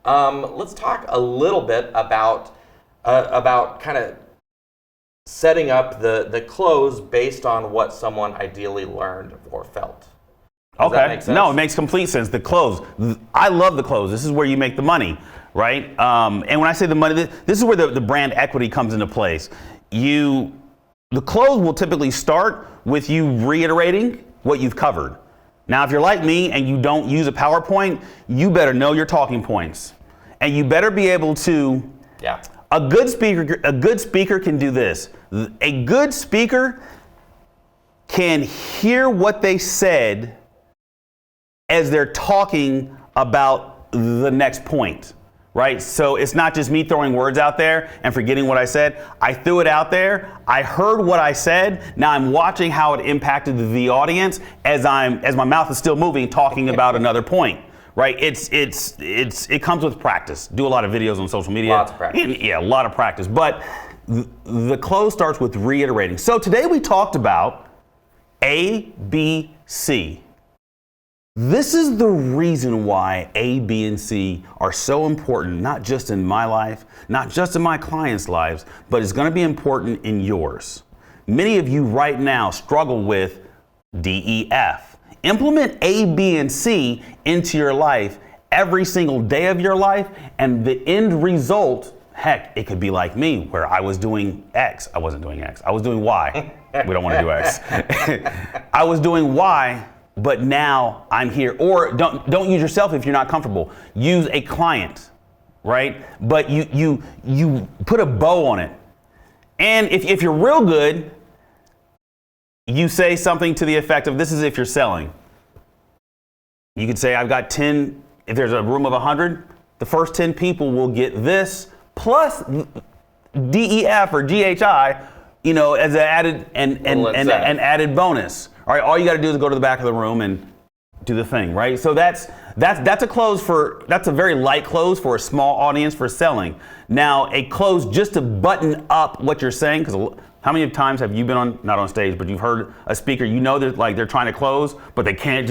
Let's talk a little bit about kind of setting up the close based on what someone ideally learned or felt. Does that make sense? No, it makes complete sense. The close. I love the close. This is where you make the money, right? And when I say the money, this is where the brand equity comes into place. The close will typically start with you reiterating what you've covered. Now, if you're like me and you don't use a PowerPoint, you better know your talking points. And you better be able to, a good speaker can do this. A good speaker can hear what they said as they're talking about the next point, right? So it's not just me throwing words out there and forgetting what I said. I threw it out there. I heard what I said. Now I'm watching how it impacted the audience as my mouth is still moving, talking about another point. Right, it comes with practice. Do a lot of videos on social media. Lots of practice. Yeah, a lot of practice. But the close starts with reiterating. So today we talked about A, B, C. This is the reason why A, B, and C are so important, not just in my life, not just in my clients' lives, but it's going to be important in yours. Many of you right now struggle with D, E, F. Implement A, B, and C into your life every single day of your life, and the end result, heck, it could be like me, where I was doing X. I wasn't doing X. I was doing Y. We don't want to do X. I was doing Y, but now I'm here. Or don't use yourself if you're not comfortable. Use a client, right? But you put a bow on it. And if you're real good, you say something to the effect of, this is if you're selling. You could say, I've got 10, if there's a room of 100, the first 10 people will get this plus DEF or GHI, as an added bonus. All right, all you got to do is go to the back of the room and do the thing, right? So that's a very light close for a small audience for selling. Now, a close just to button up what you're saying, because how many times have you been not on stage, but you've heard a speaker, they're trying to close, but they can't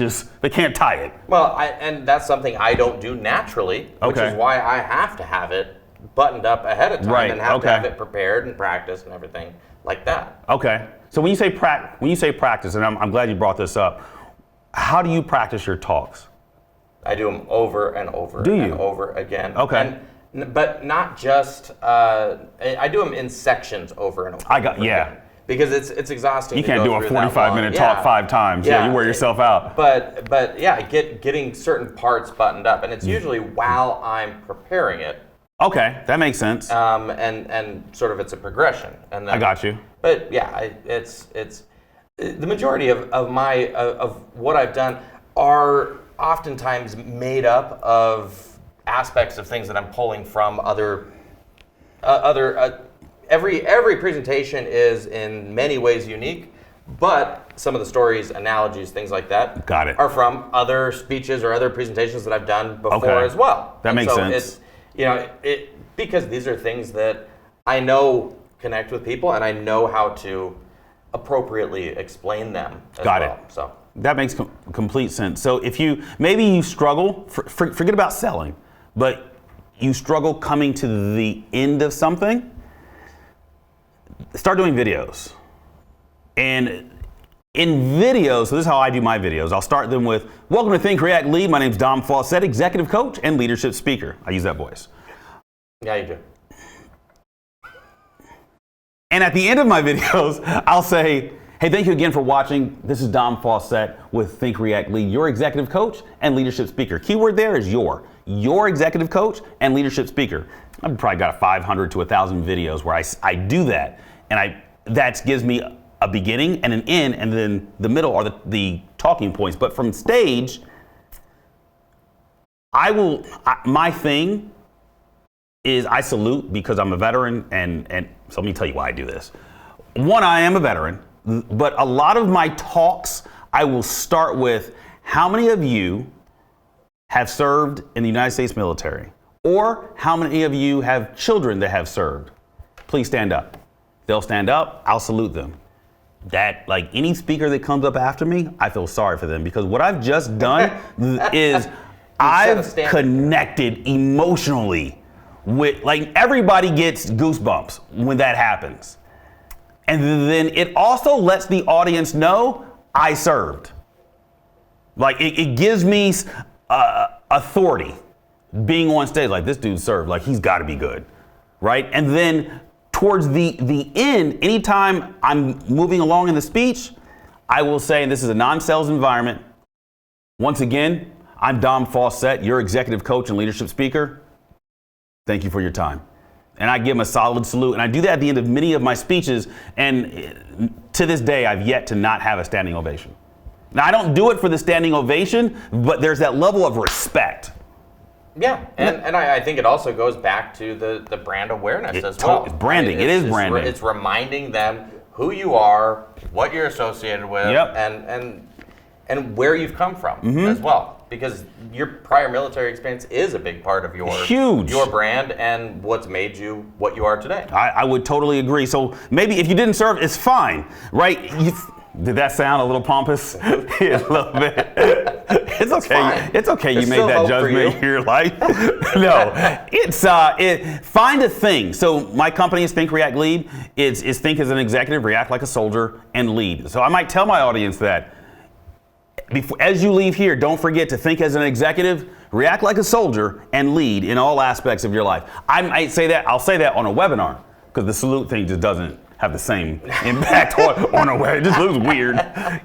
tie it. Well, and that's something I don't do naturally, which is why I have to have it buttoned up ahead of time and have to have it prepared and practiced and everything like that. Okay. So when you say practice, and I'm glad you brought this up, how do you practice your talks? I do them over and over and over again. Okay. But not just, I do them in sections over and over. Again, because it's exhausting. You can't do a 45-minute talk 5 times. Yeah, you wear yourself out. But getting certain parts buttoned up, and it's usually while I'm preparing it. Okay, that makes sense. And sort of it's a progression. And then, I got you. But yeah, it's the majority of what I've done are oftentimes made up of aspects of things that I'm pulling from every presentation is in many ways unique, but some of the stories, analogies, things like that are from other speeches or other presentations that I've done before as well. That makes sense. It's, because these are things that I know connect with people and I know how to appropriately explain them as well. So that makes complete sense. So if maybe you struggle, forget about selling, but you struggle coming to the end of something, start doing videos. And in videos, so this is how I do my videos. I'll start them with, welcome to Think, React, Lead. My name's Dom Faussette, executive coach and leadership speaker. I use that voice. Yeah, you do. And at the end of my videos, I'll say, hey, thank you again for watching. This is Dom Faussette with Think, React, Lead, your executive coach and leadership speaker. Keyword there is your executive coach and leadership speaker. I've probably got 500 to 1,000 videos where I do that. And that gives me a beginning and an end, and then the middle are the talking points. But from stage, my thing is I salute because I'm a veteran, and so let me tell you why I do this. One, I am a veteran, but a lot of my talks, I will start with, how many of you have served in the United States military? Or how many of you have children that have served? Please stand up. They'll stand up, I'll salute them. That, like any speaker that comes up after me, I feel sorry for them, because what I've just done is I've connected emotionally with, like, everybody gets goosebumps when that happens. And then it also lets the audience know I served. Like, it gives me authority being on stage. Like, this dude served, like, he's got to be good, right? And then towards the end, anytime I'm moving along in the speech, I will say, and this is a non-sales environment, once again, I'm Dom Faussette, your executive coach and leadership speaker. Thank you for your time. And I give him a solid salute. And I do that at the end of many of my speeches. And to this day, I've yet to not have a standing ovation. Now, I don't do it for the standing ovation, but there's that level of respect. Yeah, and I think it also goes back to the brand awareness as well. It's branding. It is branding. It's reminding them who you are, what you're associated with, and where you've come from as well. Because your prior military experience is a big part of your brand and what's made you what you are today. I would totally agree. So maybe if you didn't serve, it's fine, right? Did that sound a little pompous? Yeah, a little bit. It's okay. It's okay. You made that judgment in your life. No, it's find a thing. So my company is Think, React, Lead. It's think as an executive, react like a soldier, and lead. So I might tell my audience that as you leave here, don't forget to think as an executive, react like a soldier, and lead in all aspects of your life. I might say that. I'll say that on a webinar because the salute thing just doesn't have the same impact on a way. It just looks weird.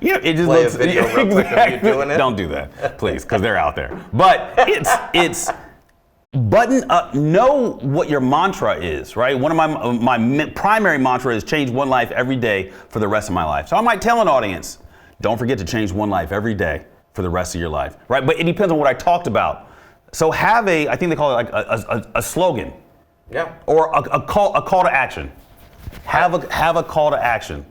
Yeah, it just Play looks a video real quick of you doing it. Don't do that, please, because they're out there. But it's button up. Know what your mantra is, right? One of my primary mantra is change one life every day for the rest of my life. So I might tell an audience, don't forget to change one life every day for the rest of your life, right? But it depends on what I talked about. So have I think they call it like a slogan. Yeah. Or a call to action. Have a call to action.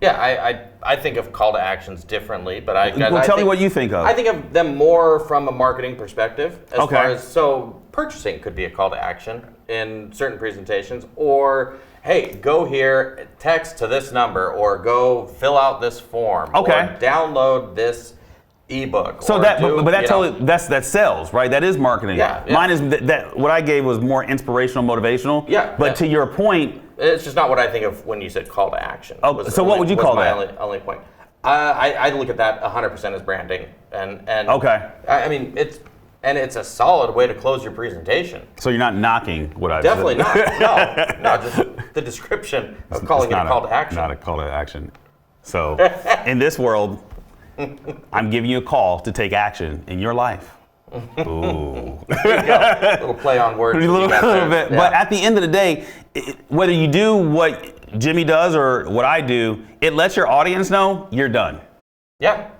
Yeah, I think of call to actions differently, but tell me what you think of. I think of them more from a marketing perspective, as far as, so purchasing could be a call to action in certain presentations, or hey, go here, text to this number, or go fill out this form, or download this ebook. So that's sales, right? That is marketing. Yeah. Mine is that what I gave was more inspirational, motivational. Yeah. But to your point, it's just not what I think of when you said call to action. So what would you call that? My only point. I look at that 100% as branding, and I mean it's a solid way to close your presentation. So you're not knocking what I've Definitely said. not. No, just the description of calling it a call to action. Not a call to action. So in this world, I'm giving you a call to take action in your life. Ooh. There you go. A little play on words. A little bit. Yeah. But at the end of the day, whether you do what Jimmy does or what I do, it lets your audience know you're done. Yeah.